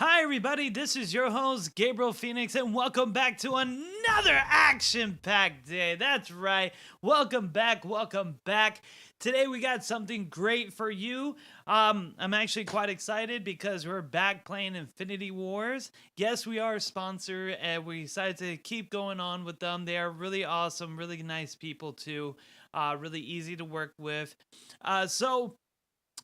Hi, everybody. This is your host, Gabriel Phoenix, and welcome back to another action-packed day. That's right. Welcome back. Welcome back. Today, we got something great for you. I'm actually quite excited because we're back playing Infinity Wars. Yes, we are a sponsor, and we decided to keep going on with them. They are really awesome, really nice people, too. Really easy to work with.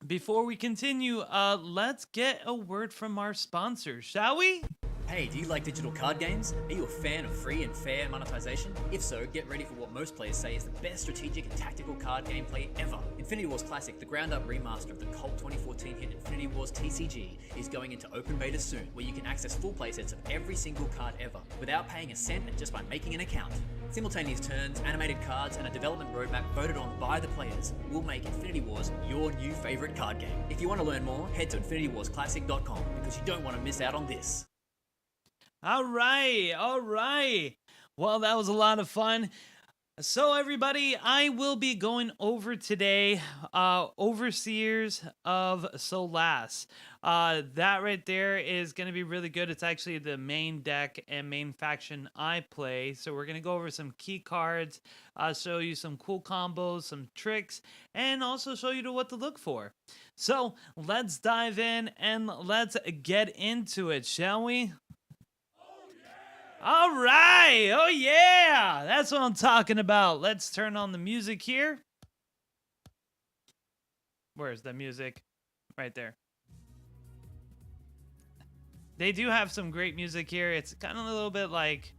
Before we continue, let's get a word from our sponsor, shall we? Hey, do you like digital card games? Are you a fan of free and fair monetization? If so, get ready for what most players say is the best strategic and tactical card gameplay ever. Infinity Wars Classic, the ground-up remaster of the cult 2014 hit Infinity Wars TCG, is going into open beta soon, where you can access full playsets of every single card ever, without paying a cent and just by making an account. Simultaneous turns, animated cards, and a development roadmap voted on by the players will make Infinity Wars your new favorite card game. If you want to learn more, head to infinitywarsclassic.com because you don't want to miss out on this. All right. Well, that was a lot of fun. So, everybody, I will be going over today Overseers of Solas. That right there is going to be really good. It's actually the main deck and main faction I play. So we're going to go over some key cards, show you some cool combos, some tricks, and also show you what to look for. So let's dive in and let's get into it, shall we? All right. Oh, yeah. That's what I'm talking about. Let's turn on the music here. Where's the music? Right there. They do have some great music here. It's kind of a little bit like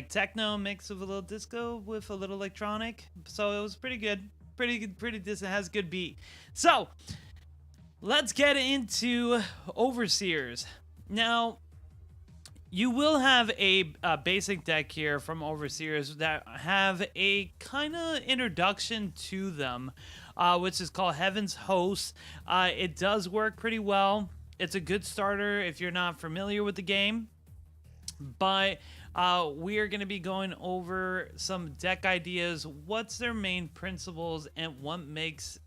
techno mixed with a little disco with a little electronic. So it was pretty good. Pretty decent. Has good beat. So let's get into Overseers. Now, you will have a basic deck here from Overseers that have a kind of introduction to them, which is called Heaven's Host. It does work pretty well. It's a good starter if you're not familiar with the game. But we are going to be going over some deck ideas, what's their main principles, and what makes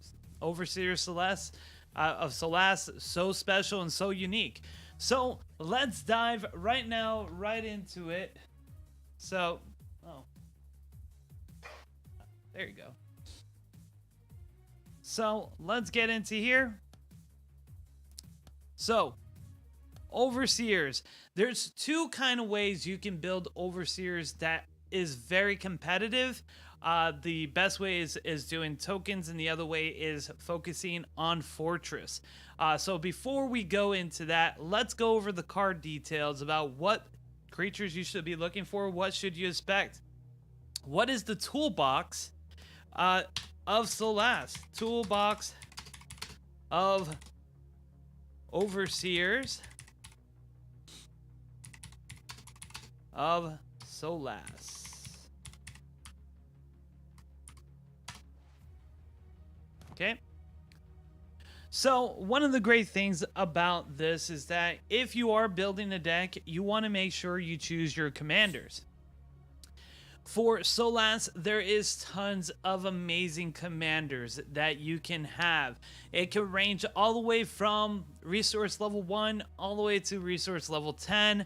Overseers of Solas so special and so unique. So let's dive right into it. So, there you go. So let's get into here. So, Overseers. There's two kind of ways you can build Overseers that is very competitive. The best way is doing tokens, and the other way is focusing on Fortress. So before we go into that, let's go over the card details about what creatures you should be looking for. What should you expect? What is the toolbox of Solas? Toolbox of Overseers of Solas. Okay. So one of the great things about this is that if you are building a deck, you want to make sure you choose your commanders. For Solas, there is tons of amazing commanders that you can have. It can range all the way from resource level 1 all the way to resource level 10.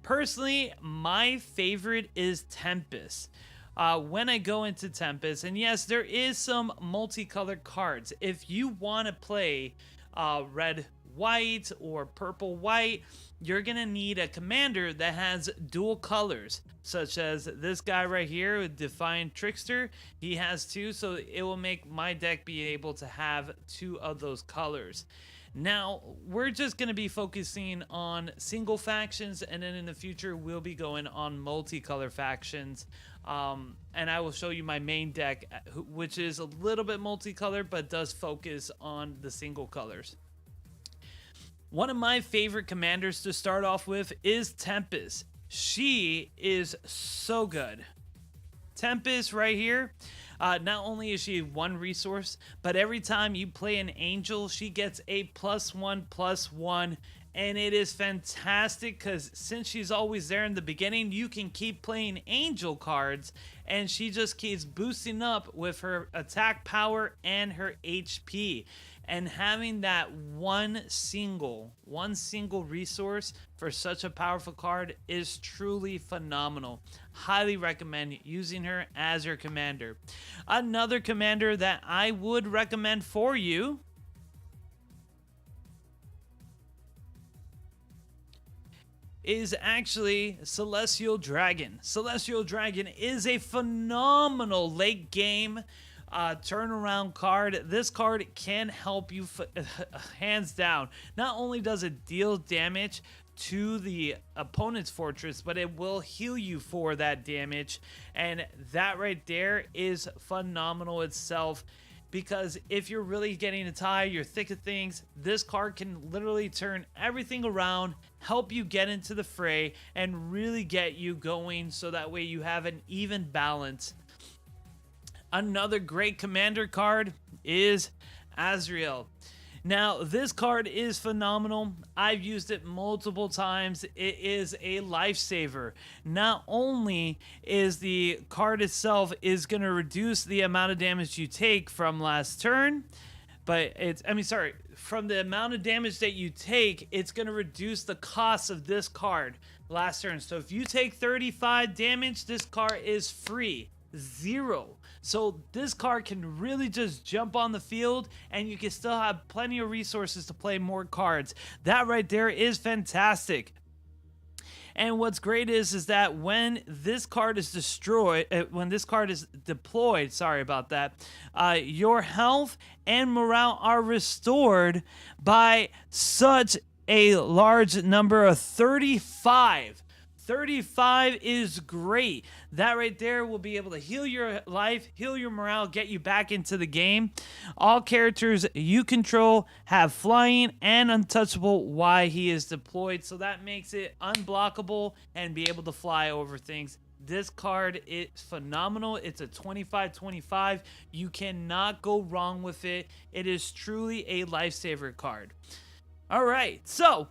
Personally, my favorite is Tempest. When I go into Tempest, and yes, there is some multicolored cards. If you want to play red-white or purple-white, you're going to need a commander that has dual colors, such as this guy right here, Defiant Trickster. He has two, so it will make my deck be able to have two of those colors. Now, we're just going to be focusing on single factions, and then in the future, we'll be going on multicolor factions. And I will show you my main deck, which is a little bit multicolored, but does focus on the single colors. One of my favorite commanders to start off with is Tempus. She is so good. Tempest right here, not only is she one resource, but every time you play an angel, she gets a +1/+1 And it is fantastic because since she's always there in the beginning, you can keep playing angel cards and she just keeps boosting up with her attack power and her HP. And having that one single resource for such a powerful card is truly phenomenal. Highly recommend using her as your commander. Another commander that I would recommend for you is actually Celestial Dragon. Celestial Dragon is a phenomenal late game turnaround card. This card can help you hands down. Not only does it deal damage to the opponent's fortress, but it will heal you for that damage, and that right there is phenomenal itself. Because if you're really getting a tie, you're thick of things, this card can literally turn everything around, help you get into the fray, and really get you going so that way you have an even balance. Another great commander card is Asriel. Now, this card is phenomenal. I've used it multiple times. It is a lifesaver. Not only is the card itself is going to reduce the amount of damage you take from last turn, but from the amount of damage that you take, it's going to reduce the cost of this card last turn. So if you take 35 damage, this card is free. 0. So this card can really just jump on the field and you can still have plenty of resources to play more cards. That right there is fantastic. And what's great is that when this card is deployed, sorry about that, your health and morale are restored by such a large number of 35. 35 is great. That right there will be able to heal your life, heal your morale, get you back into the game. All characters you control have flying and untouchable while he is deployed, so that makes it unblockable and be able to fly over things. This card is phenomenal. It's a 25/25. You cannot go wrong with it. It is truly a lifesaver card. All right, so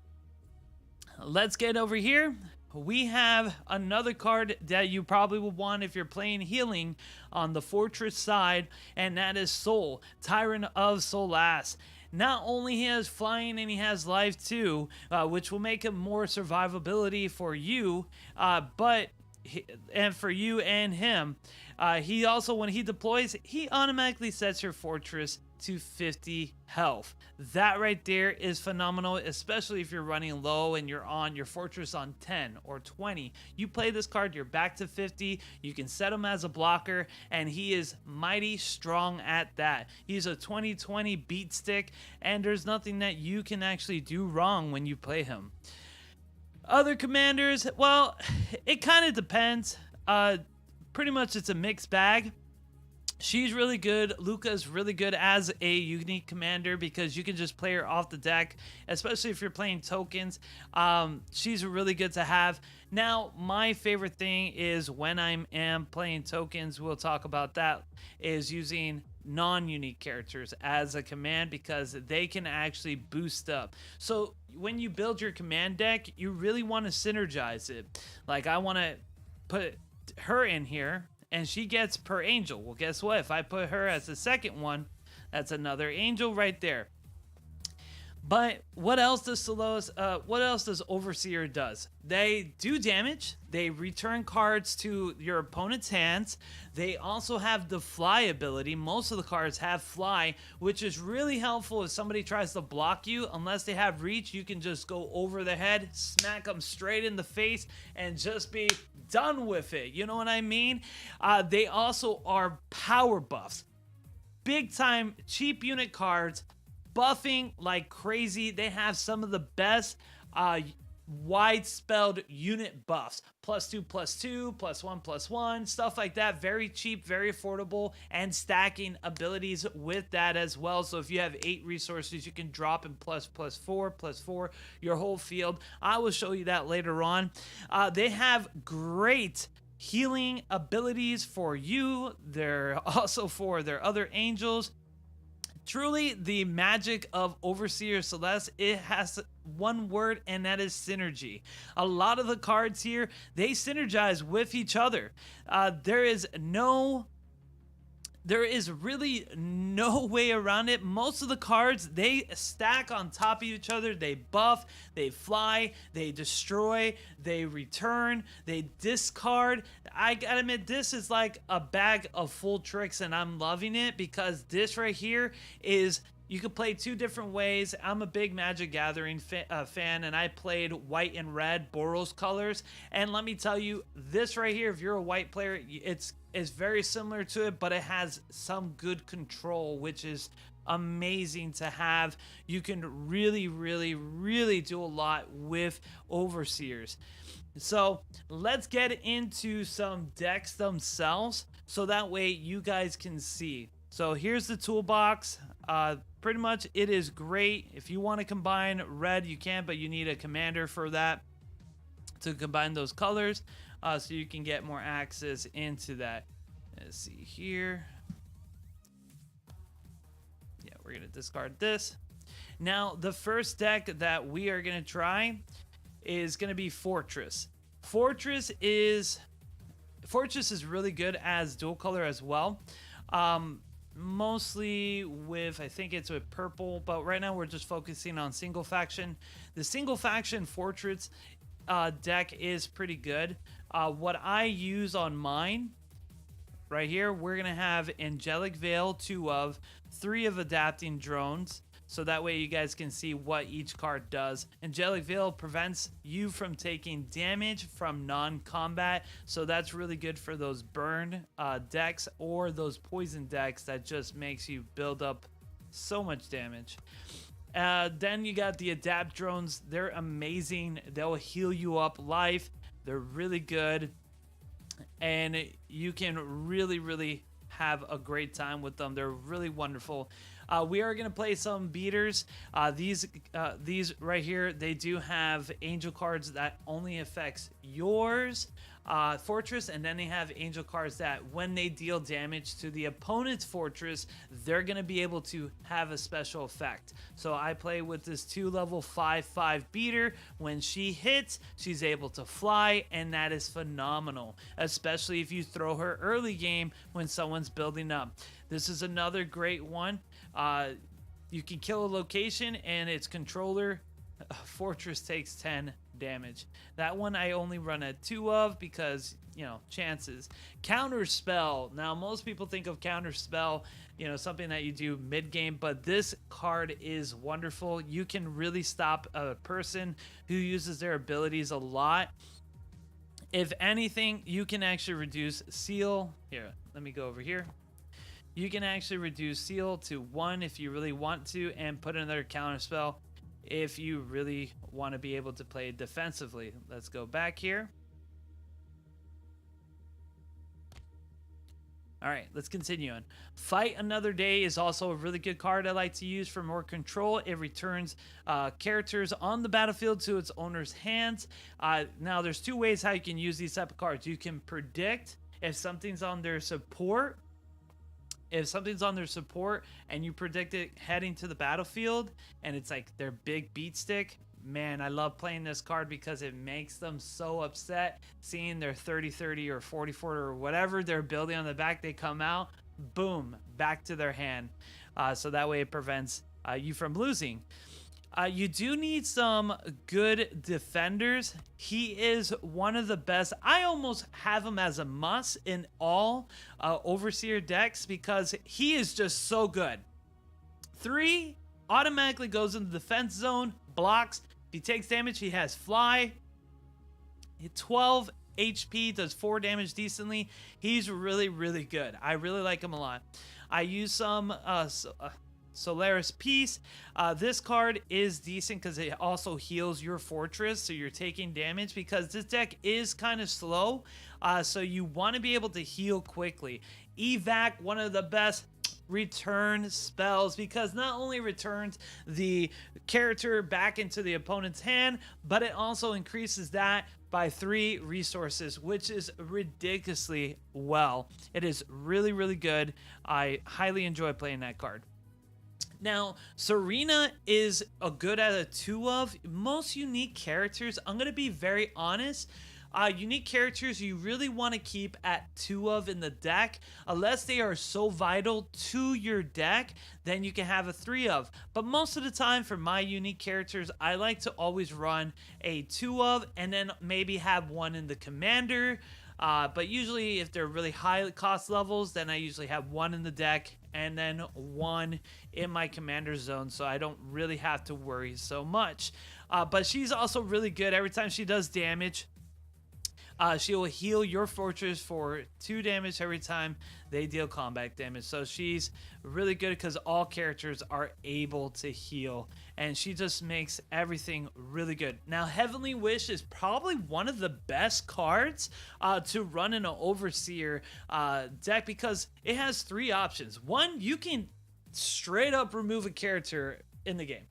let's get over here. We have another card that you probably will want if you're playing healing on the fortress side, and that is Sol, Tyrant of Solas. Not only he has flying and he has life too, which will make him more survivability for you, and for you and him. He also, when he deploys, he automatically sets your fortress to 50 health. That right there is phenomenal, especially if you're running low and you're on your fortress on 10 or 20. You play this card, you're back to 50. You can set him as a blocker, and he is mighty strong at that. He's a 20/20 beat stick, and there's nothing that you can actually do wrong when you play him. Other commanders, well, it kind of depends. Pretty much it's a mixed bag. She's really good. Luca's really good as a unique commander because you can just play her off the deck, especially if you're playing tokens. She's really good to have. Now, my favorite thing is when I am playing tokens, we'll talk about that, is using non-unique characters as a command because they can actually boost up. So when you build your command deck, you really want to synergize it. Like, I want to put her in here and she gets per angel. Well, guess what? If I put her as the second one, that's another angel right there. But what else does Solas, what else does Overseer does? They do damage. They return cards to your opponent's hands. They also have the fly ability. Most of the cards have fly, which is really helpful if somebody tries to block you. Unless they have reach, you can just go over the head, smack them straight in the face, and just be done with it. You know what I mean? They also are power buffs. Big time cheap unit cards, buffing like crazy. They have some of the best wide spelled unit buffs. +2/+2, +1/+1, stuff like that. Very cheap, very affordable, and stacking abilities with that as well. So if you have 8 resources, you can drop in ++4/+4 your whole field. I will show you that later on. They have great healing abilities for you. They're also for their other angels. Truly, the magic of Overseer Celeste, it has one word, and that is synergy. A lot of the cards here, they synergize with each other. There is really no way around it. Most of the cards, they stack on top of each other. They buff, they fly, they destroy, they return, they discard. I gotta admit, this is like a bag of full tricks, and I'm loving it because this right here is, you could play two different ways. I'm a big Magic Gathering fan, and I played white and red, Boros colors. And let me tell you, this right here, if you're a white player, it's very similar to it, but it has some good control, which is amazing to have. You can really, really, really do a lot with Overseers. So let's get into some decks themselves, so that way you guys can see. So here's the toolbox. Pretty much it is great. If you want to combine red, you can, but you need a commander for that to combine those colors, so you can get more access into that. Let's see here. Yeah, we're going to discard this. Now, the first deck that we are going to try is going to be Fortress. Fortress is really good as dual color as well. Mostly with, I think it's with purple, but right now we're just focusing on single faction. The single faction Fortress deck is pretty good. What I use on mine, right here, we're gonna have Angelic Veil, 2 of, 3 of Adapting Drones, so that way you guys can see what each card does. Angelic Veil prevents you from taking damage from non-combat, so that's really good for those burn decks or those poison decks that just makes you build up so much damage. Then you got the Adapt Drones. They're amazing. They'll heal you up life. They're really good, and you can really, really have a great time with them. They're really wonderful. We are going to play some beaters. These right here, they do have angel cards that only affects yours fortress, and then they have angel cards that when they deal damage to the opponent's fortress, they're going to be able to have a special effect. So I play with this 2-level 5/5 beater. When she hits, she's able to fly, and that is phenomenal, especially if you throw her early game when someone's building up. This is another great one. You can kill a location and its controller fortress takes 10 damage. That one I only run at 2 of because, you know, chances. Counterspell. Now, most people think of Counterspell, you know, something that you do mid-game, but this card is wonderful. You can really stop a person who uses their abilities a lot. If anything, you can actually reduce seal. Here, let me go over here. You can actually reduce seal to 1 if you really want to, and put another counterspell if you really want to be able to play defensively. Let's go back here. All right, let's continue on. Fight Another Day is also a really good card I like to use for more control. It returns characters on the battlefield to its owner's hands. Now, there's 2 ways how you can use these type of cards. You can predict if something's on their support. If something's on their support and you predict it heading to the battlefield and it's like their big beat stick, man, I love playing this card because it makes them so upset seeing their 30-30 or 40-40 or whatever they're building on the back. They come out, boom, back to their hand. So that way it prevents you from losing. You do need some good defenders. He is one of the best. I almost have him as a must in all Overseer decks because he is just so good. 3 automatically goes into the defense zone, blocks. If he takes damage, he has fly. 12 HP, does 4 damage decently. He's really, really good. I really like him a lot. I use some Solaris Peace. This card is decent because it also heals your fortress, so you're taking damage because this deck is kind of slow, so you want to be able to heal quickly. Evac, one of the best return spells, because not only returns the character back into the opponent's hand, but it also increases that by 3 resources, which is ridiculously well. It is really, really good. I highly enjoy playing that card. Now, Serena is a good at a 2 of. Most unique characters, I'm going to be very honest. Unique characters you really want to keep at 2 of in the deck, unless they are so vital to your deck, then you can have a 3 of. But most of the time for my unique characters, I like to always run a 2 of and then maybe have one in the commander. But usually if they're really high cost levels, then I usually have one in the deck and then one in my commander zone, so I don't really have to worry so much. But she's also really good. Every time she does damage, she will heal your fortress for 2 damage every time they deal combat damage. So she's really good because all characters are able to heal, and she just makes everything really good. Now, Heavenly Wish is probably one of the best cards to run in an Overseer deck because it has 3 options. One, you can straight up remove a character in the game.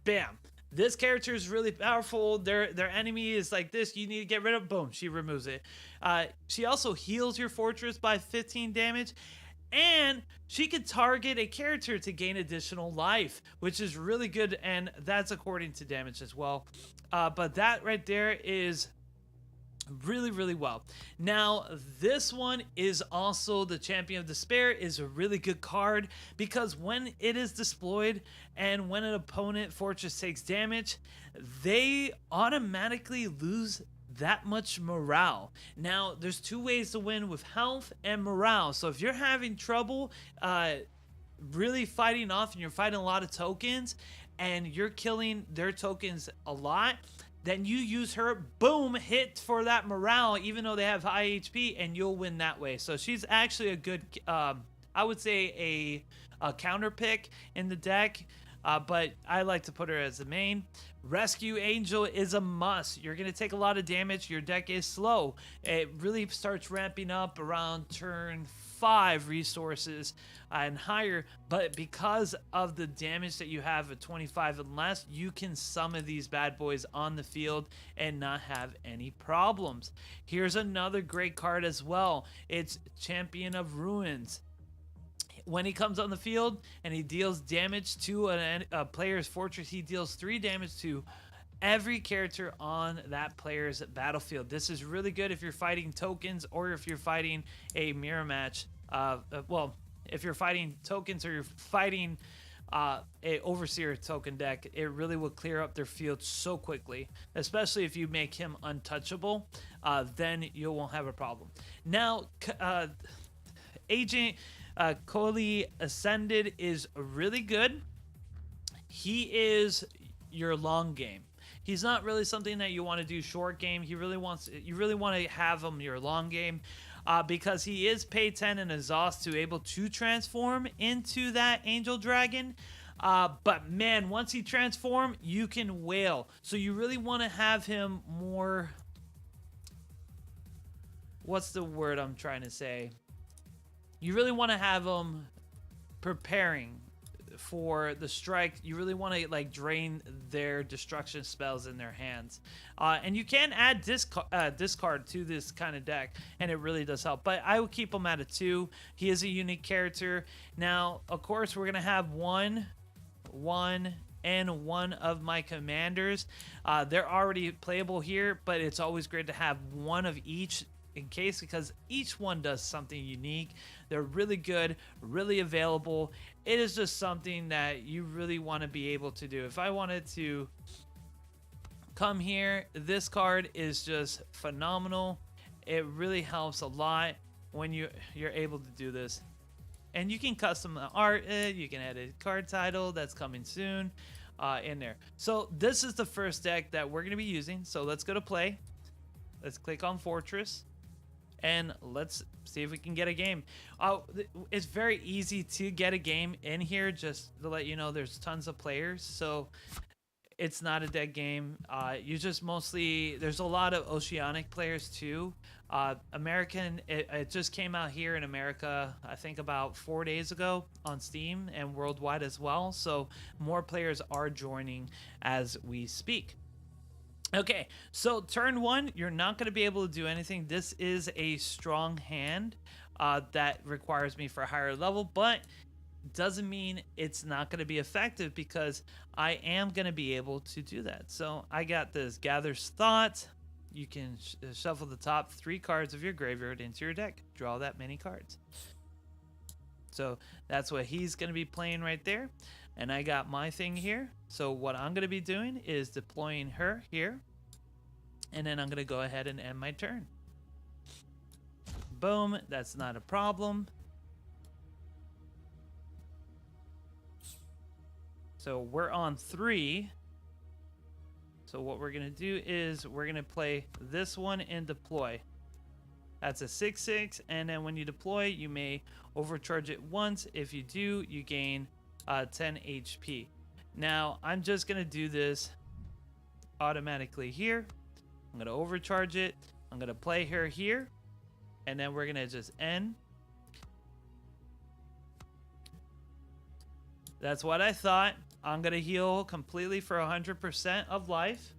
Bam. This character is really powerful. Their enemy is like this. You need to get rid of. Boom. She removes it. She also heals your fortress by 15 damage. And she can target a character to gain additional life, which is really good. And that's according to damage as well. But that right there is really well. Now, this one is also the Champion of Despair, is a really good card because when it is deployed and when an opponent fortress takes damage, they automatically lose that much morale. Now, there's 2 ways to win with health and morale. So if you're having trouble really fighting off and you're fighting a lot of tokens and you're killing their tokens a lot, then you use her, boom, hit for that morale, even though they have high HP, and you'll win that way. So she's actually a good, I would say a counter pick in the deck, but I like to put her as the main. Rescue Angel is a must. You're going to take a lot of damage. Your deck is slow. It really starts ramping up around turn 5 resources and higher, but because of the damage that you have at 25 and less, you can summon these bad boys on the field and not have any problems. Here's another great card as well. It's Champion of Ruins. When he comes on the field and he deals damage to a player's fortress, he deals 3 damage to every character on that player's battlefield. This is really good if you're fighting tokens or if you're fighting a mirror match. Well, if you're fighting tokens or you're fighting a Overseer token deck, it really will clear up their field so quickly, especially if you make him untouchable. Then you won't have a problem. Now, Agent Coley Ascended is really good. He is your long game. He's not really something that you want to do short game. You really want to have him your long game. Because he is pay 10 and exhaust to able to transform into that Angel Dragon. But man, once he transforms, you can wail. So you really want to have him more... What's the word I'm trying to say? You really want to have him preparing for the strike. You really want to like drain their destruction spells in their hands, and you can add discard to this kind of deck, and it really does help. But I would keep him at a 2. He is a unique character. Now, of course, we're gonna have one of my commanders. They're already playable here, but it's always great to have one of each in case, because each one does something unique. They're really good, really available. It is just something that you really want to be able to do. If I wanted to come here, this card is just phenomenal. It really helps a lot when you're able to do this. And you can custom the art, you can edit card title, that's coming soon in there. So this is the first deck that we're going to be using. So let's go to play. Let's click on Fortress. And let's see if we can get a game. It's very easy to get a game in here, just to let you know there's tons of players. So it's not a dead game. You just mostly, there's a lot of Oceanic players too. American, it just came out here in America, I think about 4 days ago on Steam and worldwide as well. So more players are joining as we speak. Okay, so turn 1, you're not going to be able to do anything. This is a strong hand that requires me for a higher level, but doesn't mean it's not going to be effective, because I am going to be able to do that. So I got this Gather's Thought. You can shuffle the top 3 cards of your graveyard into your deck. Draw that many cards. So that's what he's going to be playing right there. And I got my thing here. So what I'm going to be doing is deploying her here. And then I'm going to go ahead and end my turn. Boom. That's not a problem. So we're on 3. So what we're going to do is we're going to play this one and deploy. That's a 6/6, and then when you deploy, you may overcharge it once. If you do, you gain 10 HP. Now, I'm just going to do this automatically here. I'm going to overcharge it. I'm going to play her here, and then we're going to just end. That's what I thought. I'm going to heal completely for 100% of life.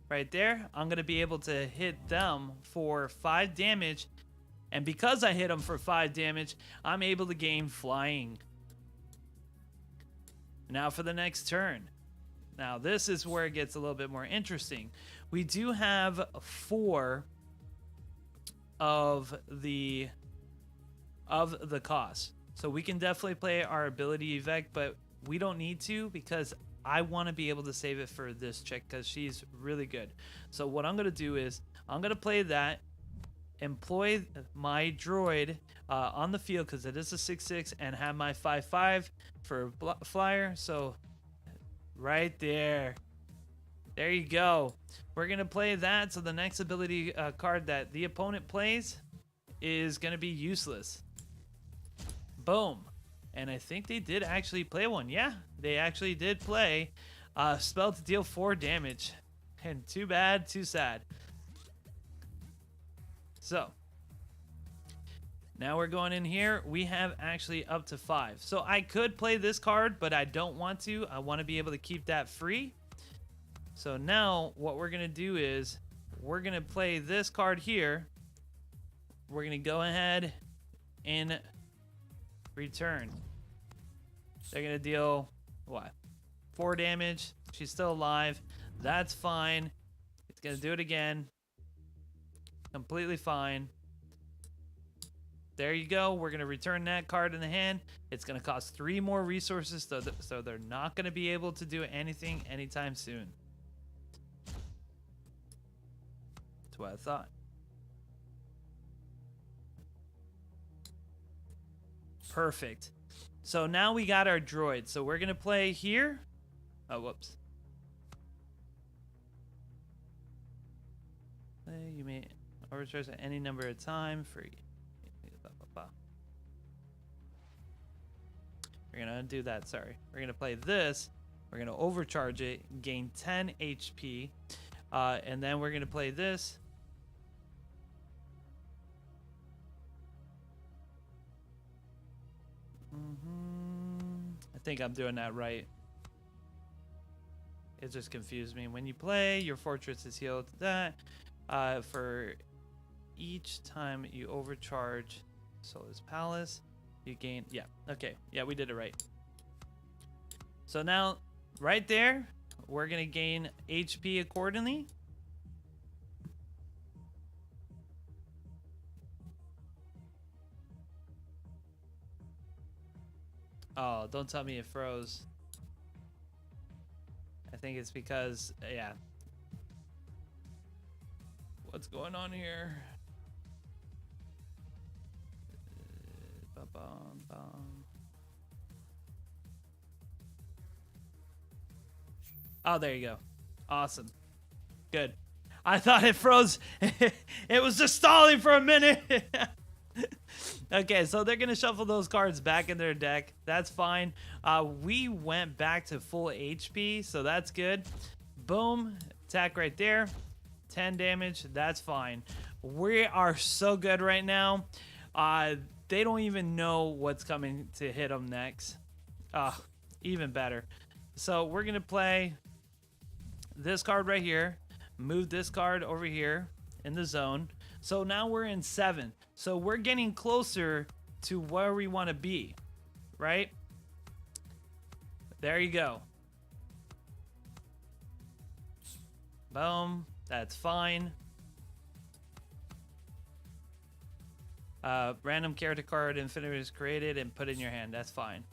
Right there. I'm going to be able to hit them for 5 damage. And because I hit them for 5 damage, I'm able to gain flying. Now for the next turn. Now this is where it gets a little bit more interesting. We do have 4 of the cost. So we can definitely play our ability effect, but we don't need to, because I want to be able to save it for this chick, because she's really good. So what I'm going to do is I'm going to play that, employ my droid on the field, because it is a 6/6, and have my 5/5 for flyer. So right there. There you go. We're going to play that. So the next ability card that the opponent plays is going to be useless. Boom. And I think they did actually play one. Yeah, they actually did play spell to deal 4 damage. And too bad, too sad. So now we're going in here. We have actually up to 5. So I could play this card, but I don't want to. I want to be able to keep that free. So now what we're going to do is we're going to play this card here. We're going to go ahead and return. They're going to deal, what, 4 damage. She's still alive. That's fine. It's going to do it again. Completely fine. There you go. We're going to return that card in the hand. It's going to cost 3 more resources, so they're not going to be able to do anything anytime soon. That's what I thought. Perfect. So now we got our droid. So we're going to play here. Oh, whoops. You may overcharge at any number of time for... We're going to do that, sorry. We're going to play this. We're going to overcharge it, gain 10 HP. And then we're going to play this. I think I'm doing that right. It just confused me. When you play, your fortress is healed to that. For each time you overcharge Solas Palace, you gain... Yeah, okay. Yeah, we did it right. So now, right there, we're going to gain HP accordingly. Oh, don't tell me it froze. I think it's because, yeah. What's going on here? Oh, there you go. Awesome. Good. I thought it froze. It was just stalling for a minute. Okay, so they're going to shuffle those cards back in their deck. That's fine. We went back to full HP, so that's good. Boom. Attack right there. 10 damage. That's fine. We are so good right now. They don't even know what's coming to hit them next. Even better. So we're going to play this card right here. Move this card over here in the zone. So now we're in 7. So we're getting closer to where we want to be, right? There you go. Boom. That's fine. Random character card infinity is created and put in your hand. That's fine.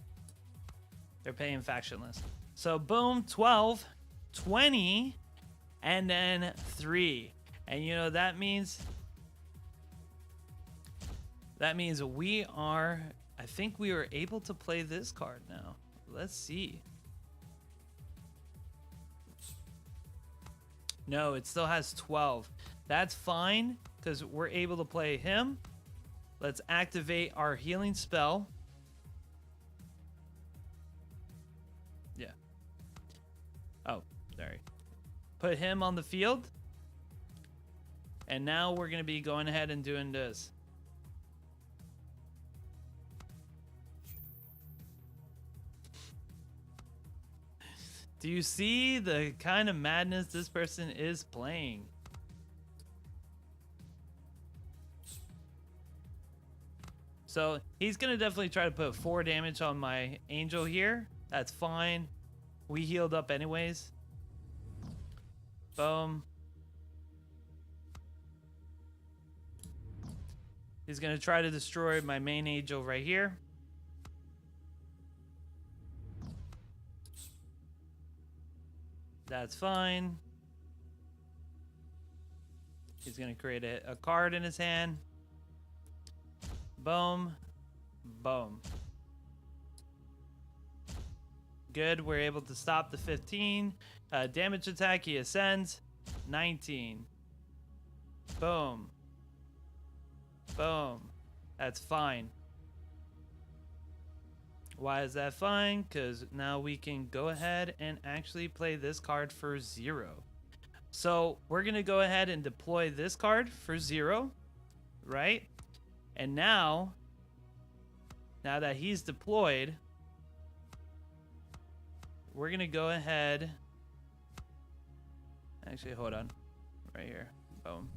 They're paying factionless. So boom, 12, 20, and then 3. And you know that means we are, I think we are able to play this card now. Let's see. No, it still has 12. That's fine because we're able to play him. Let's activate our healing spell. Yeah. Oh, sorry. Put him on the field. And now we're going to be going ahead and doing this. Do you see the kind of madness this person is playing? So he's going to definitely try to put 4 damage on my angel here. That's fine. We healed up anyways. Boom. He's going to try to destroy my main angel right here. That's fine. He's going to create a card in his hand. Boom. Boom. Good. We're able to stop the 15. Damage attack. He ascends. 19. Boom. Boom. That's fine. Why is that fine? Because now we can go ahead and actually play this card for 0. So we're going to go ahead and deploy this card for 0. Right? And now that he's deployed, we're going to go ahead. Actually, hold on. Right here. Boom.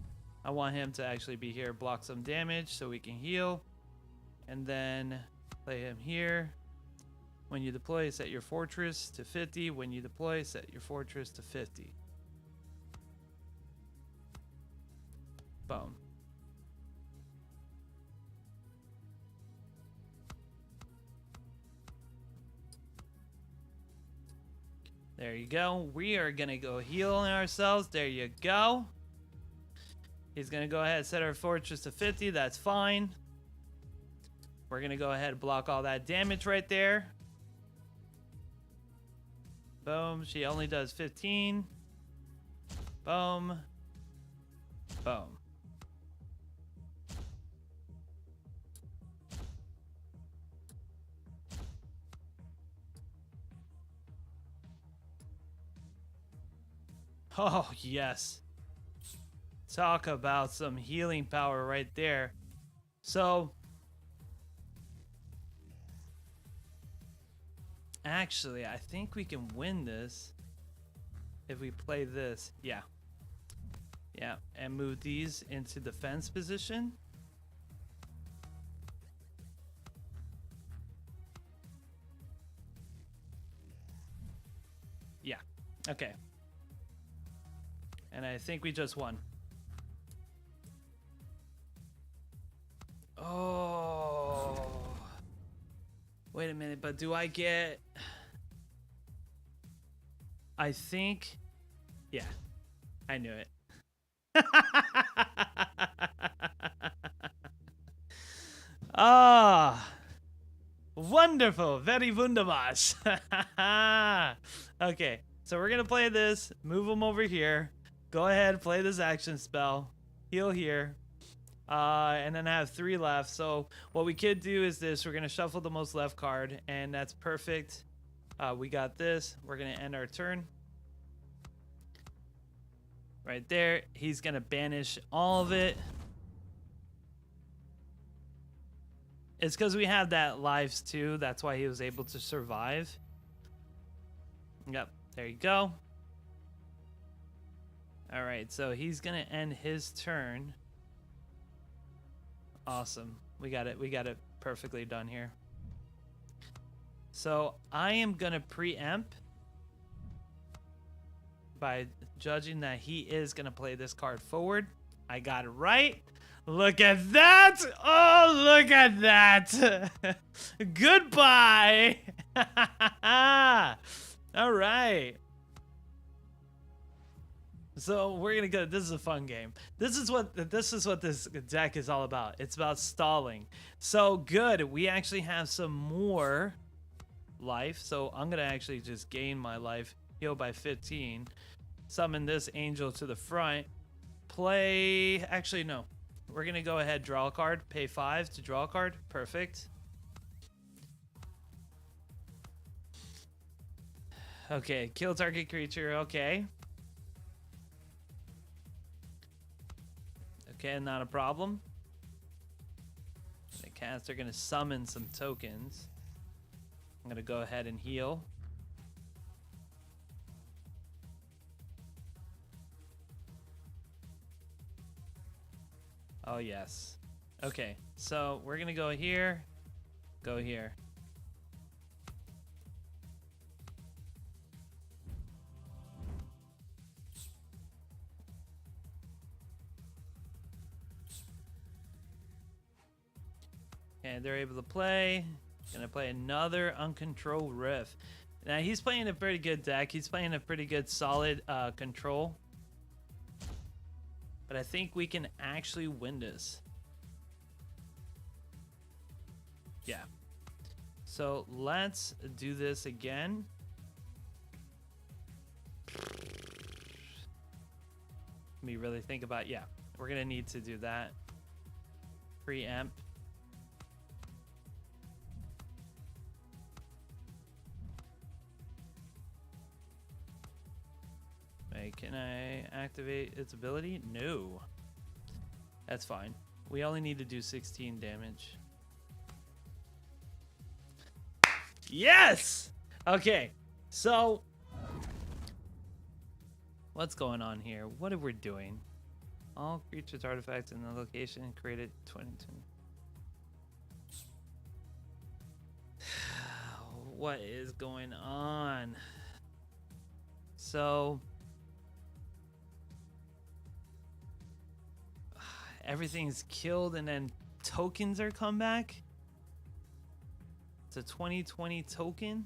I want him to actually be here, block some damage so we can heal. And then play him here. When you deploy, set your fortress to 50. When you deploy, set your fortress to 50. Boom. There you go. We are going to go healing ourselves. There you go. He's going to go ahead and set our fortress to 50. That's fine. We're going to go ahead and block all that damage right there. Boom. She only does 15. Boom. Boom. Oh, yes. Talk about some healing power right there. So, actually, I think we can win this if we play this. Yeah. Yeah, and move these into defense position. Yeah. Okay. And I think we just won. Oh. Wait a minute, but do I get... I think... Yeah. I knew it. Ah. Wonderful. Very wunderbar. Okay. So we're going to play this. Move them over here. Go ahead, play this action spell. Heal here. And then I have 3 left. So what we could do is this. We're going to shuffle the most left card. And that's perfect. We got this. We're going to end our turn. Right there. He's going to banish all of it. It's because we have that lives too. That's why he was able to survive. Yep. There you go. All right, so he's gonna end his turn. Awesome. We got it. We got it perfectly done here. So I am gonna preempt by judging that he is gonna play this card forward. I got it right. Look at that! Oh, look at that! Goodbye! All right. So we're gonna go. This is a fun game. This is what this deck is all about. It's about stalling. So good. We actually have some more life. So I'm gonna actually just gain my life, heal by 15, summon this angel to the front. Play. Actually, no. We're gonna go ahead, draw a card, pay 5 to draw a card. Perfect. Okay, kill target creature. Okay. Okay, not a problem. The cast are gonna summon some tokens. I'm gonna go ahead and heal. Oh, yes. Okay, so we're gonna go here, go here. And they're able to play. Gonna play another Uncontrolled Rift. Now, he's playing a pretty good deck. He's playing a pretty good solid control. But I think we can actually win this. Yeah. So let's do this again. Let me really think about, yeah, we're gonna need to do that. Preempt. Wait, can I activate its ability? No. That's fine. We only need to do 16 damage. Yes! Okay, so what's going on here? What are we doing? All creatures, artifacts in the location created 2020. What is going on? So everything's killed and then tokens are come back. It's a 2020 token.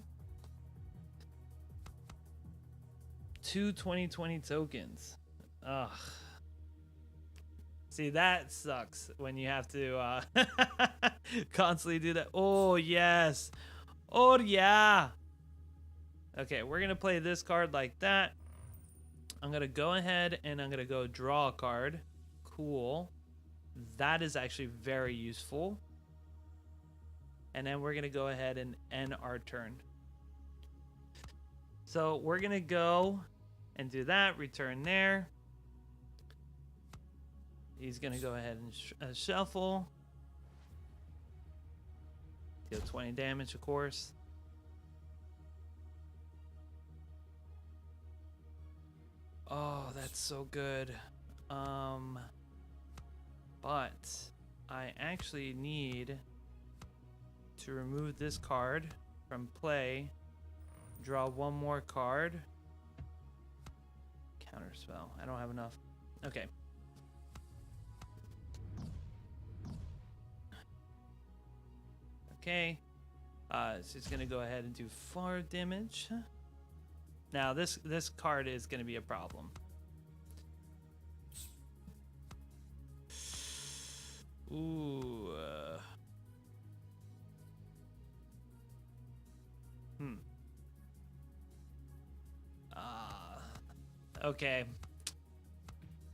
2 2020 tokens. Ugh. See, that sucks when you have to constantly do that. Oh, yes. Oh, yeah. Okay, we're going to play this card like that. I'm going to go ahead and I'm going to go draw a card. Cool. That is actually very useful. And then we're going to go ahead and end our turn. So we're going to go and do that. Return there. He's going to go ahead and shuffle. Deal 20 damage, of course. Oh, that's so good. But I actually need to remove this card from play. Draw one more card. Counterspell. I don't have enough. Okay. Okay. So it's gonna go ahead and do 4 damage. Now this card is gonna be a problem. Ooh. Okay.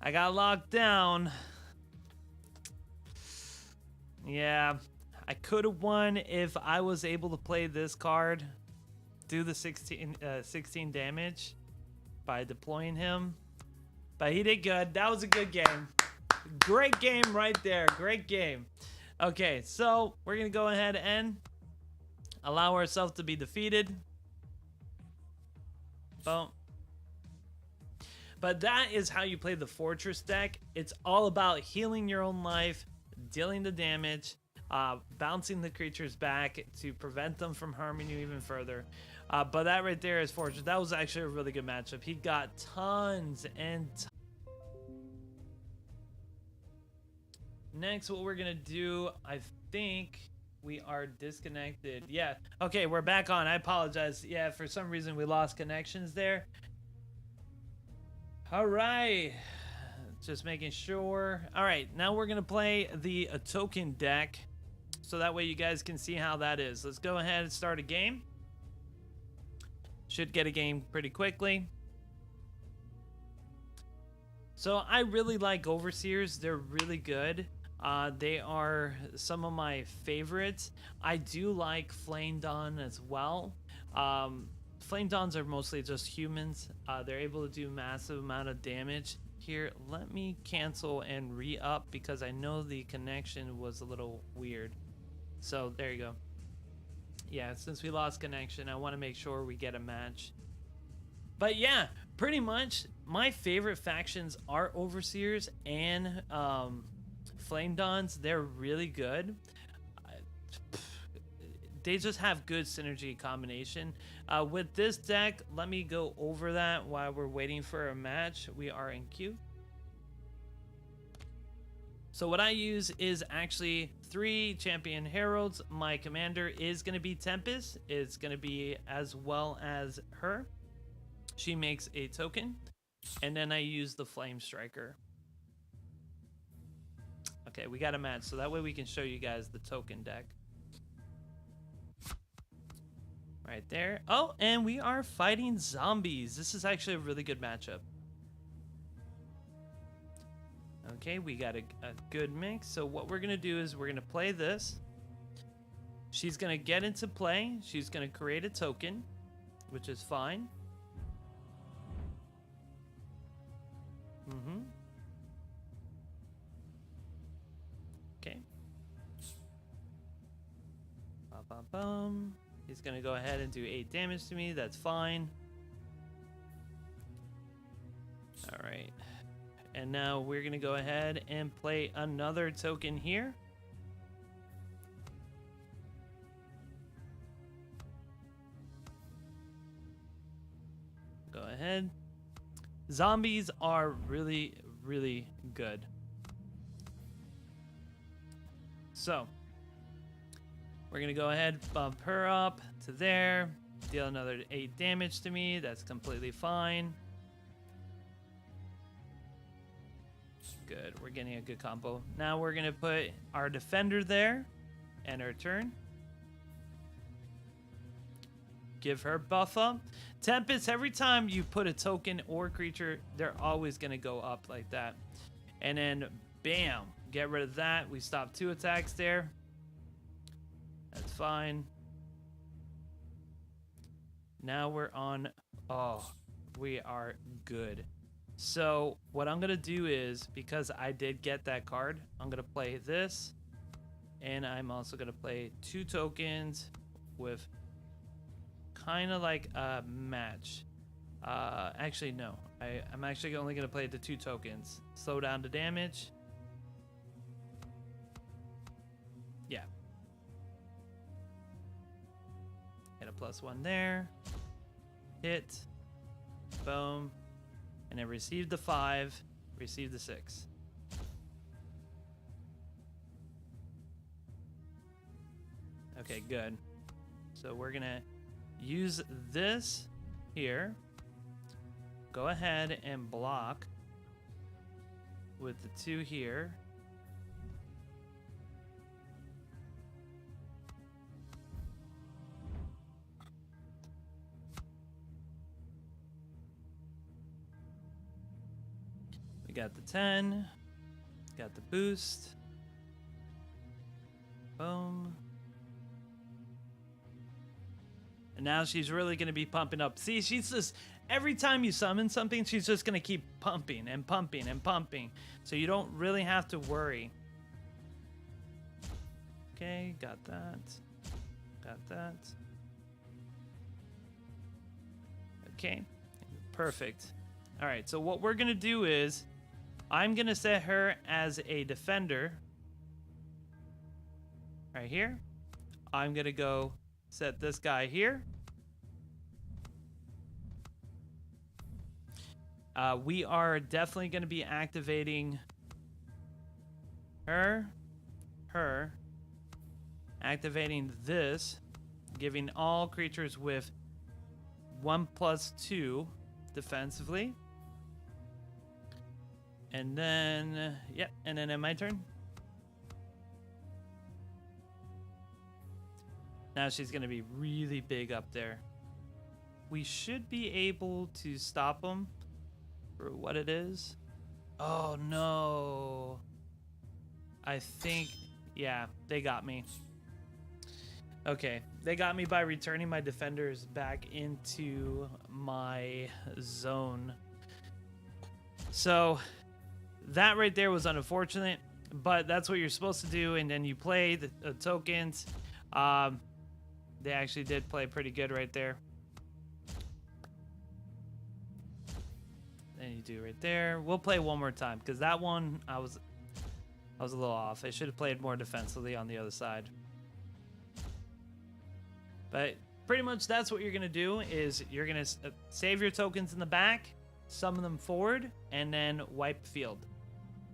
I got locked down. Yeah. I could have won if I was able to play this card. Do the 16 damage by deploying him. But he did good. That was a good game. Great game right there. Great game. Okay, so we're going to go ahead and allow ourselves to be defeated. Boom. But that is how you play the Fortress deck. It's all about healing your own life, dealing the damage. bouncing the creatures back to prevent them from harming you even further. But that right there is fortunate. That was actually a really good matchup. He got tons and Next, what we're gonna do, I think we are disconnected. Yeah, okay, we're back on. I apologize. Yeah, for some reason we lost connections there. All right, just making sure. All right, now we're gonna play the token deck, so that way you guys can see how that is. Let's go ahead and start a game. Should get a game pretty quickly. So I really like Overseers. They're really good. They are some of my favorites. I do like Flame Dawn as well. Flame Dawns are mostly just humans. They're able to do massive amount of damage. Here, let me cancel and re-up because I know the connection was a little weird. So there you go. Yeah, since we lost connection, I want to make sure we get a match. But yeah, pretty much my favorite factions are Overseers and Flame Dawns. They're really good. They just have good synergy combination. With this deck, let me go over that while we're waiting for a match. We are in queue. So what I use is actually 3 champion heralds. My commander is going to be Tempest. It's going to be as well as her. She makes a token. And then I use the Flame Striker. Okay, we got a match, so that way we can show you guys the token deck. Right there. Oh, and we are fighting zombies. This is actually a really good matchup. Okay, we got a good mix. So what we're going to do is we're going to play this. She's going to get into play. She's going to create a token, which is fine. Okay. Ba-ba-bum. He's going to go ahead and do 8 damage to me. That's fine. All right. And now we're going to go ahead and play another token here. Go ahead. Zombies are really, really good. So, we're going to go ahead, bump her up to there, deal another 8 damage to me. That's completely fine. Good. We're getting a good combo. Now we're going to put our defender there, and her turn. Give her buff up. Tempest, every time you put a token or creature, they're always going to go up like that. And then, bam, get rid of that. We stop 2 attacks there. That's fine. Now we're on... Oh, we are good. So what I'm going to do is, because I did get that card, I'm going to play this. And I'm also going to play 2 tokens with kind of like a match. Actually, no. I'm actually only going to play the 2 tokens. Slow down the damage. Yeah. Hit a +1 there. Hit. Boom. And then receive the 5. Receive the 6. Okay, good. So we're going to use this here. Go ahead and block with the 2 here. We got the 10. Got the boost. Boom. And now she's really going to be pumping up. See, she's just, every time you summon something, she's just going to keep pumping and pumping and pumping. So you don't really have to worry. Okay, got that. Got that. Okay, perfect. All right, so what we're going to do is, I'm going to set her as a defender. right here. I'm gonna go set this guy here. We are definitely gonna be activating her, activating this, giving all creatures with 1+2 defensively. And then, yep, and then in my turn. Now she's going to be really big up there. We should be able to stop them for what it is. Oh, no. I think, yeah, they got me. Okay, they got me by returning my defenders back into my zone. So that right there was unfortunate, but that's what you're supposed to do. And then you play the tokens. They actually did play pretty good right there. And you do right there. We'll play one more time because that one I was a little off. I should have played more defensively on the other side. But pretty much that's what you're gonna do is you're gonna save your tokens in the back, summon them forward, and then wipe field.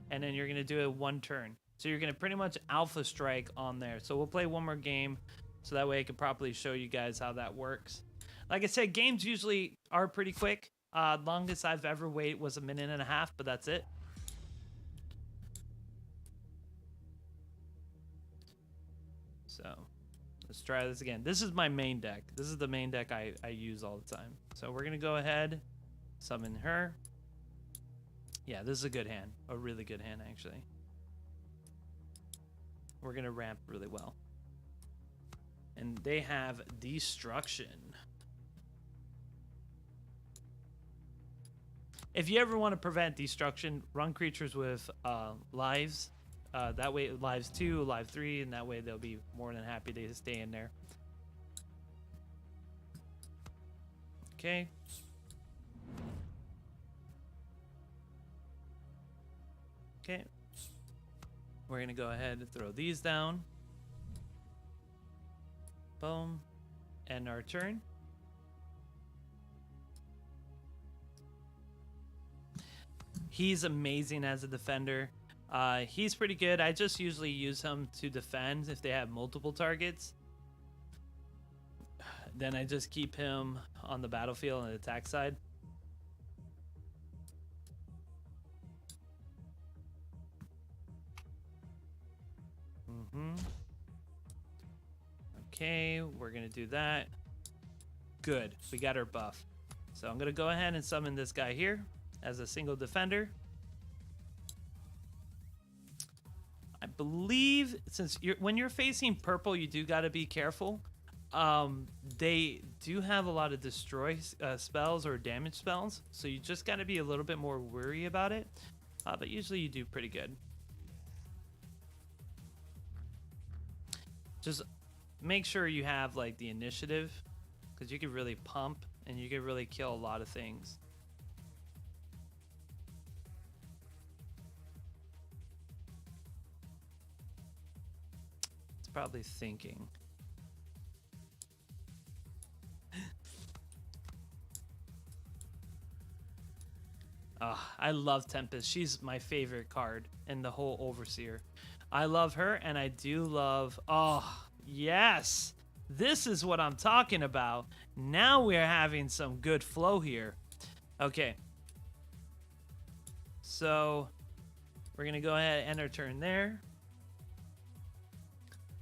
And then you're gonna do it one turn. So you're gonna pretty much alpha strike on there. So we'll play one more game so that way I can properly show you guys how that works. Like I said, games usually are pretty quick. Longest I've ever waited was 1.5 minutes, but that's it. So let's try this again. This is my main deck. This is the main deck I use all the time. So we're gonna go ahead, summon her. Yeah, this is a good hand. A really good hand, actually. We're gonna ramp really well. And they have Destruction. If you ever want to prevent Destruction, run creatures with lives. That way, lives 2, live 3, and that way they'll be more than happy to stay in there. Okay. Okay. We're going to go ahead and throw these down. Boom. End our turn. He's amazing as a defender. He's pretty good. I just usually use him to defend if they have multiple targets. Then I just keep him on the battlefield on the attack side. Okay, we're gonna do that. Good, we got our buff. So I'm gonna go ahead and summon this guy here as a single defender. I believe since when you're facing purple, you do gotta be careful. They do have a lot of destroy spells or damage spells, so you just gotta be a little bit more wary about it. But usually you do pretty good. Just make sure you have like the initiative, because you can really pump and you can really kill a lot of things. It's probably thinking. I love Tempest. She's my favorite card in the whole Overseer. I love her, and I do love... Oh, yes! This is what I'm talking about. Now we're having some good flow here. Okay. So, we're going to go ahead and end our turn there.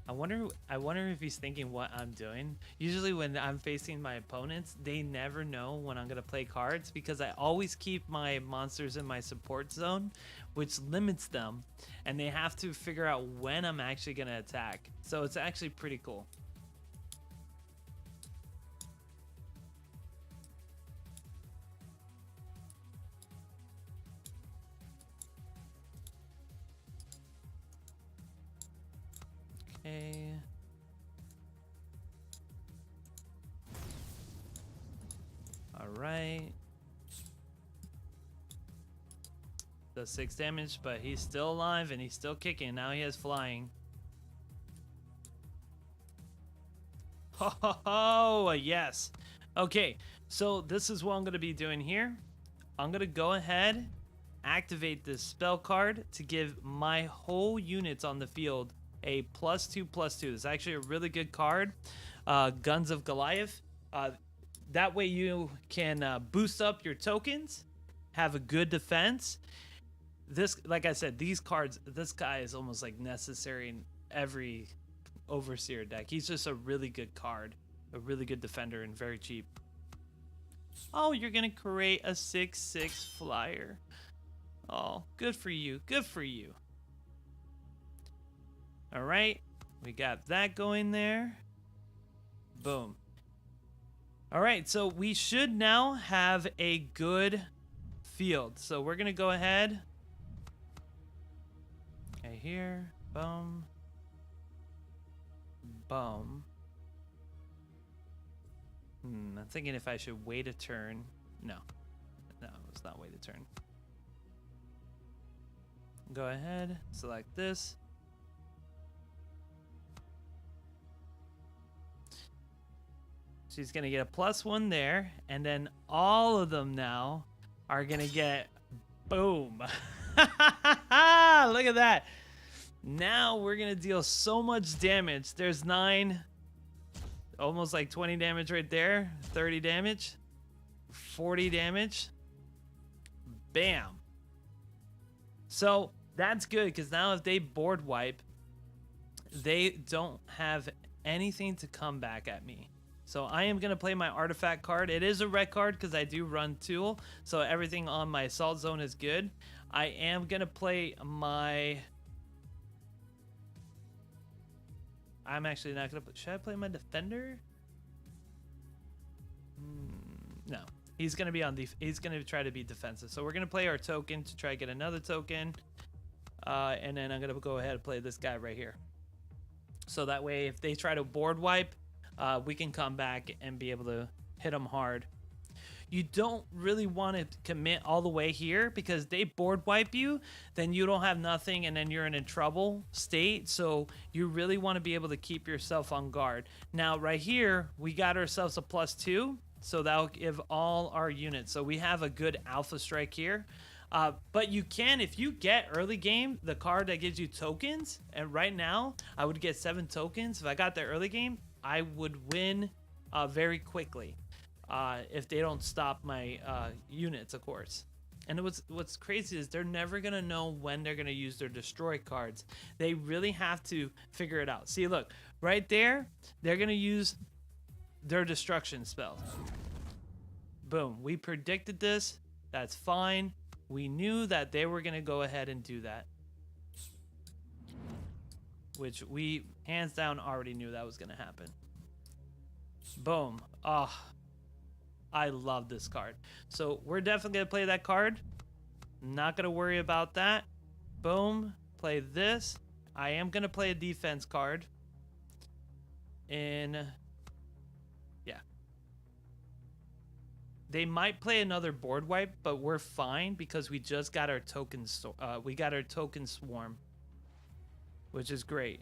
I wonder if he's thinking what I'm doing. Usually when I'm facing my opponents, they never know when I'm going to play cards because I always keep my monsters in my support zone, which limits them, and they have to figure out when I'm actually going to attack. So it's actually pretty cool. Okay. All right. Does 6 damage, but he's still alive and he's still kicking. Now he has flying. Oh, yes. Okay, so this is what I'm going to be doing here. I'm going to go ahead, activate this spell card to give my whole units on the field a +2/+2. It's actually a really good card. Guns of Goliath. That way you can boost up your tokens, have a good defense. This, like I said, these cards, this guy is almost like necessary in every Overseer deck. He's just a really good card, a really good defender, and very cheap. Oh, you're gonna create a 6/6 flyer. Oh, good for you, good for you. All right, we got that going there. Boom. All right, so we should now have a good field. So we're gonna go ahead. Okay, here, boom. Boom. I'm thinking if I should wait a turn. No, it's not wait a turn. Go ahead, select this. She's gonna get a +1 there, and then all of them now are gonna get boom. Look at that. Now we're gonna deal so much damage. There's 9, almost like 20 damage right there. 30 damage, 40 damage. Bam. So that's good, because now if they board wipe, they don't have anything to come back at me. So I am gonna play my artifact card. It is a red card because I do run tool, so everything on my assault zone is good. I am gonna play my... I'm actually not gonna. Should I play my defender? No, he's gonna be on he's gonna try to be defensive. So we're gonna play our token to try to get another token, and then I'm gonna go ahead and play this guy right here. So that way, if they try to board wipe, we can come back and be able to hit them hard. You don't really want to commit all the way here, because they board wipe you, then you don't have nothing, and then you're in a trouble state. So you really want to be able to keep yourself on guard. Now right here, we got ourselves a +2, so that'll give all our units. So we have a good alpha strike here. But you can, if you get early game, the card that gives you tokens, and right now I would get 7 tokens. If I got there early game, I would win very quickly. If they don't stop my units, of course. And what's crazy is they're never gonna know when they're gonna use their destroy cards. They really have to figure it out. See, look, right there, they're gonna use their destruction spells. Boom, we predicted this. That's fine. We knew that they were gonna go ahead and do that, which we hands down already knew that was gonna happen. Boom. Oh, I love this card. So we're definitely gonna play that card. Not gonna worry about that. Boom. Play this. I am gonna play a defense card. Yeah. They might play another board wipe, but we're fine because we just got our token. We got our token swarm, which is great.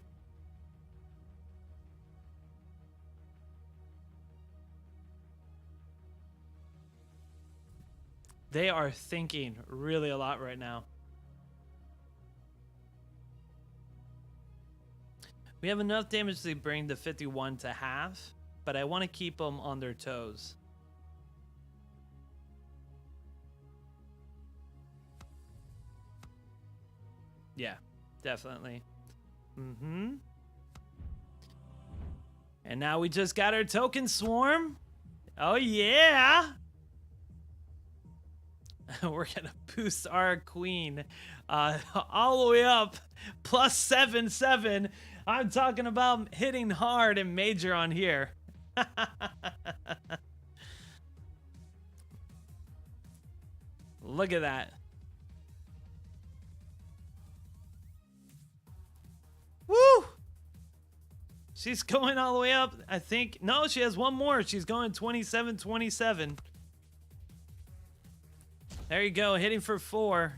They are thinking really a lot right now. We have enough damage to bring the 51 to half, but I want to keep them on their toes. Yeah, definitely. And now we just got our token swarm. Oh yeah. We're gonna boost our queen all the way up, +7/7. I'm talking about hitting hard and major on here. Look at that. Woo! She's going all the way up. I think, no, she has one more. She's going 27/27. There you go, hitting for 4,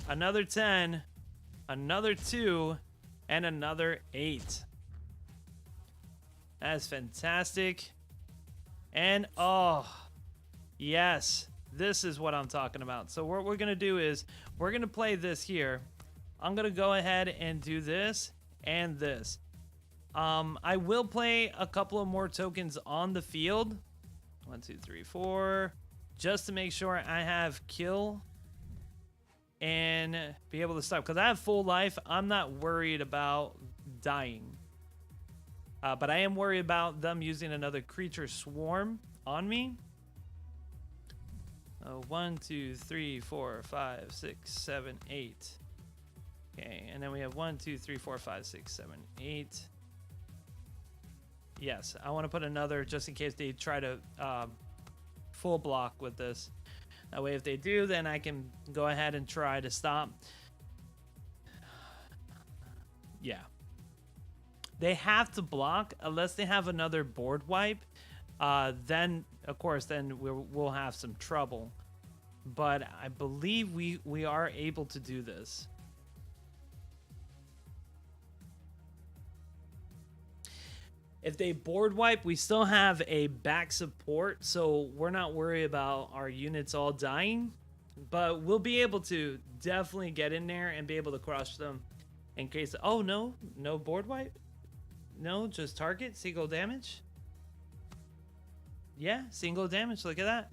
another 10, another 2, and another 8. That's fantastic. And oh, yes, this is what I'm talking about. So what we're gonna do is we're gonna play this here. I'm gonna go ahead and do this and this. I will play a couple of more tokens on the field. 1, 2, 3, 4, just to make sure I have kill and be able to stop. Because I have full life, I'm not worried about dying. But I am worried about them using another creature swarm on me. 1, 2, 3, 4, 5, 6, 7, 8. Okay, and then we have 1, 2, 3, 4, 5, 6, 7, 8. Yes, I want to put another just in case they try to full block with this. That way, if they do, then I can go ahead and try to stop. Yeah. They have to block unless they have another board wipe. Then, of course, then we'll have some trouble. But I believe we are able to do this. If they board wipe, we still have a back support, so we're not worried about our units all dying. But we'll be able to definitely get in there and be able to crush them in case... Oh, no board wipe? No, just target, single damage? Yeah, single damage, look at that.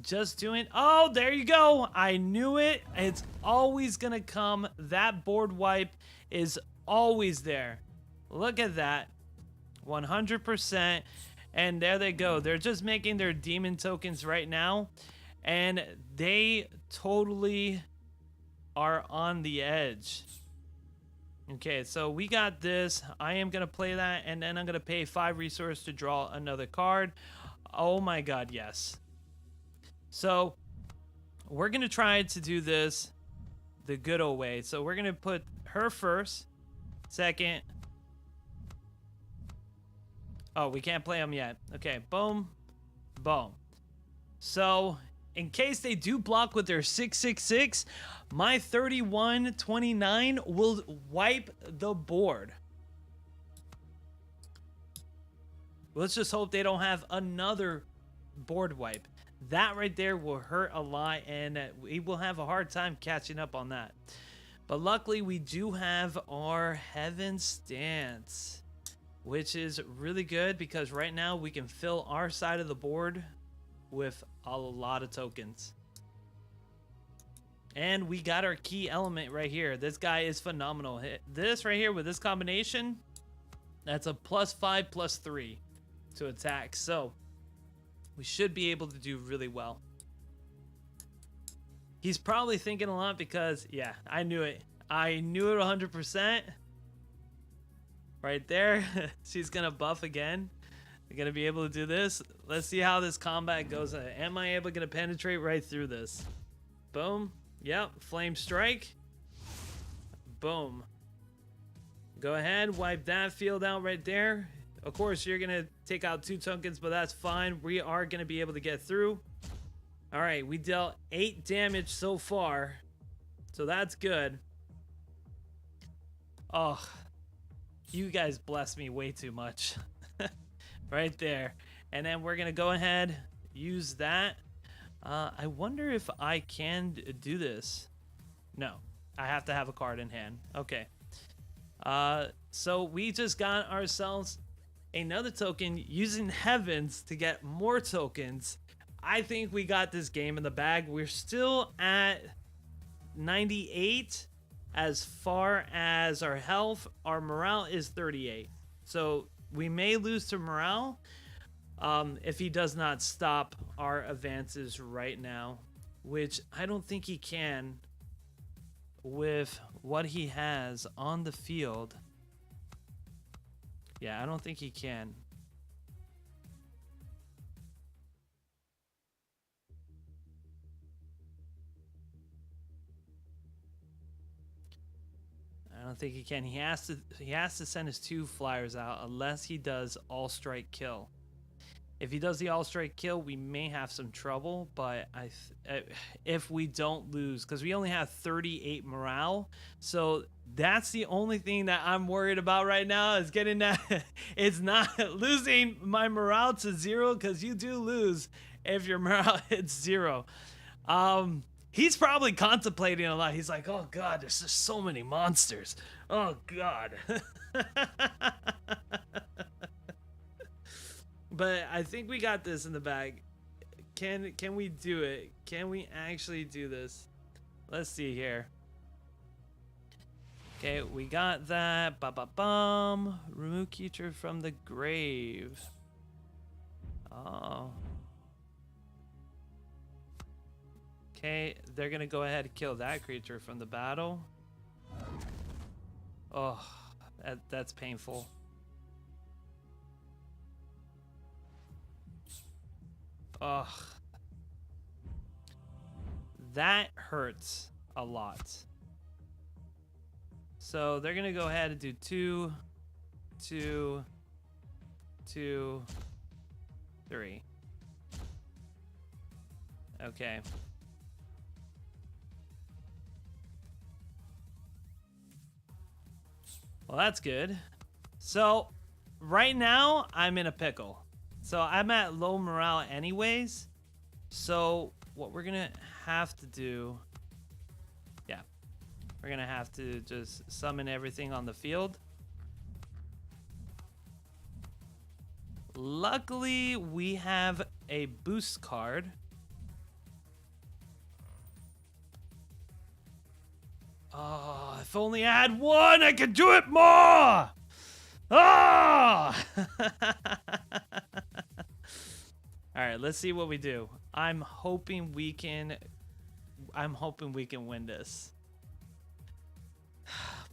Just doing... Oh, there you go! I knew it! It's always gonna come. That board wipe is always there. Look at that. 100%. And there they go. They're just making their demon tokens right now. And they totally are on the edge. Okay, so we got this. I am going to play that. And then I'm going to pay 5 resources to draw another card. Oh my god, yes. So we're going to try to do this the good old way. So we're going to put her first. Second. Oh, we can't play them yet. Okay, boom, boom. So, in case they do block with their 666, my 3129 will wipe the board. Let's just hope they don't have another board wipe. That right there will hurt a lot, and we will have a hard time catching up on that. But luckily, we do have our Heaven Stance, which is really good because right now we can fill our side of the board with a lot of tokens. And we got our key element right here. This guy is phenomenal. This right here with this combination, that's a +5, +3 to attack. So we should be able to do really well. He's probably thinking a lot because, yeah, I knew it. I knew it 100%. Right there. She's going to buff again. They're going to be able to do this. Let's see how this combat goes. Am I able to penetrate right through this? Boom. Yep. Flame strike. Boom. Go ahead. Wipe that field out right there. Of course, you're going to take out 2 tokens, but that's fine. We are going to be able to get through. All right. We dealt 8 damage so far. So that's good. Oh, you guys bless me way too much. Right there. And then we're going to go ahead, use that. I wonder if I can do this. No, I have to have a card in hand. Okay. So we just got ourselves another token using Heavens to get more tokens. I think we got this game in the bag. We're still at 98 as far as our health. Our morale is 38. So we may lose to morale if he does not stop our advances right now, which I don't think he can with what he has on the field. Yeah, I don't think he can. I don't think he can. He has to send his 2 flyers out unless he does all strike kill. If he does the all-strike kill, we may have some trouble, but if we don't lose, because we only have 38 morale, so that's the only thing that I'm worried about right now is getting that. It's not losing my morale to 0, because you do lose if your morale hits 0. He's probably contemplating a lot. He's like, oh God, there's just so many monsters. Oh God. But I think we got this in the bag. Can we do it? Can we actually do this? Let's see here. Okay, we got that. Ba-ba-bum. Remove creature from the grave. Oh. Okay, they're gonna go ahead and kill that creature from the battle. Oh, that's painful. Ugh. That hurts a lot. So they're gonna go ahead and do 2, 2, 2, 3. Okay. Well, that's good. So right now I'm in a pickle. So I'm at low morale anyways. So what we're gonna have to do, yeah, we're gonna have to just summon everything on the field. Luckily, we have a boost card. Oh, if only I had one, I could do it more! Oh! Alright, let's see what we do. I'm hoping we can win this.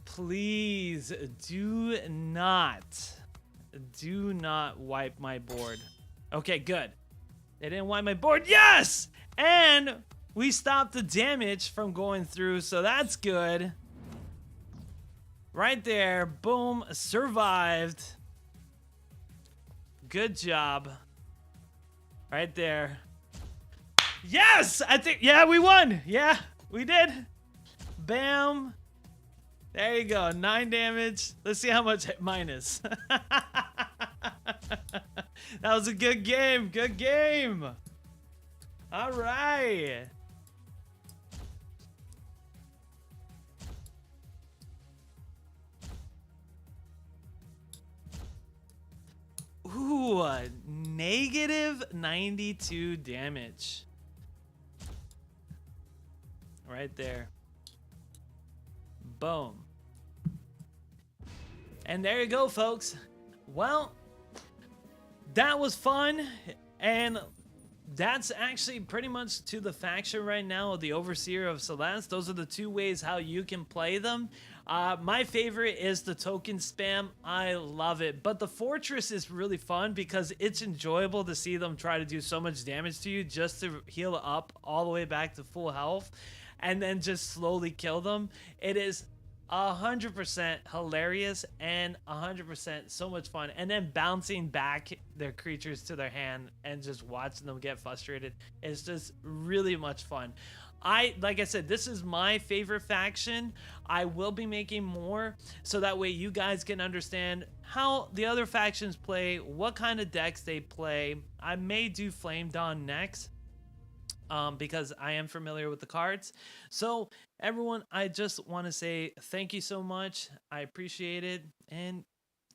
Please do not wipe my board. Okay, good. They didn't wipe my board. Yes! And we stopped the damage from going through, so that's good. Right there. Boom. Survived. Good job. Right there. Yes! I think, yeah, we won. Yeah, we did. Bam. There you go. 9 damage. Let's see how much mine is. That was a good game. Good game. All right. Ooh, negative 92 damage. Right there. Boom. And there you go, folks. Well, that was fun. And that's actually pretty much to the faction right now of the Overseer of Solas. Those are the 2 ways how you can play them. My favorite is the token spam. I love it. But the Fortress is really fun because it's enjoyable to see them try to do so much damage to you just to heal up all the way back to full health and then just slowly kill them. It is 100% hilarious and 100% so much fun. And then bouncing back their creatures to their hand and just watching them get frustrated is just really much fun. Like I said, this is my favorite faction. I will be making more so that way you guys can understand how the other factions play, what kind of decks they play. I may do Flame Dawn next. Because I am familiar with the cards. So everyone, I just want to say thank you so much. I appreciate it. And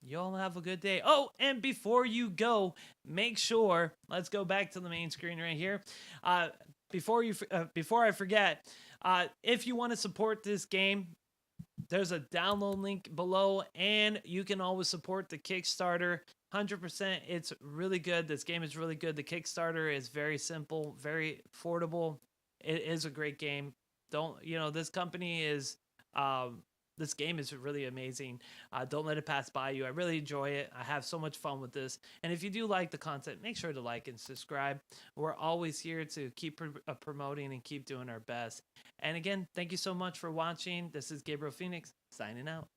y'all have a good day. Oh, and before you go, make sure, let's go back to the main screen right here. Before I forget, if you want to support this game, there's a download link below, and you can always support the Kickstarter. 100%, it's really good. This game is really good. The Kickstarter is very simple, very affordable. It is a great game. This company is, this game is really amazing. Don't let it pass by you. I really enjoy it. I have so much fun with this. And if you do like the content, make sure to like and subscribe. We're always here to keep promoting and keep doing our best. And again, thank you so much for watching. This is Gabriel Phoenix, signing out.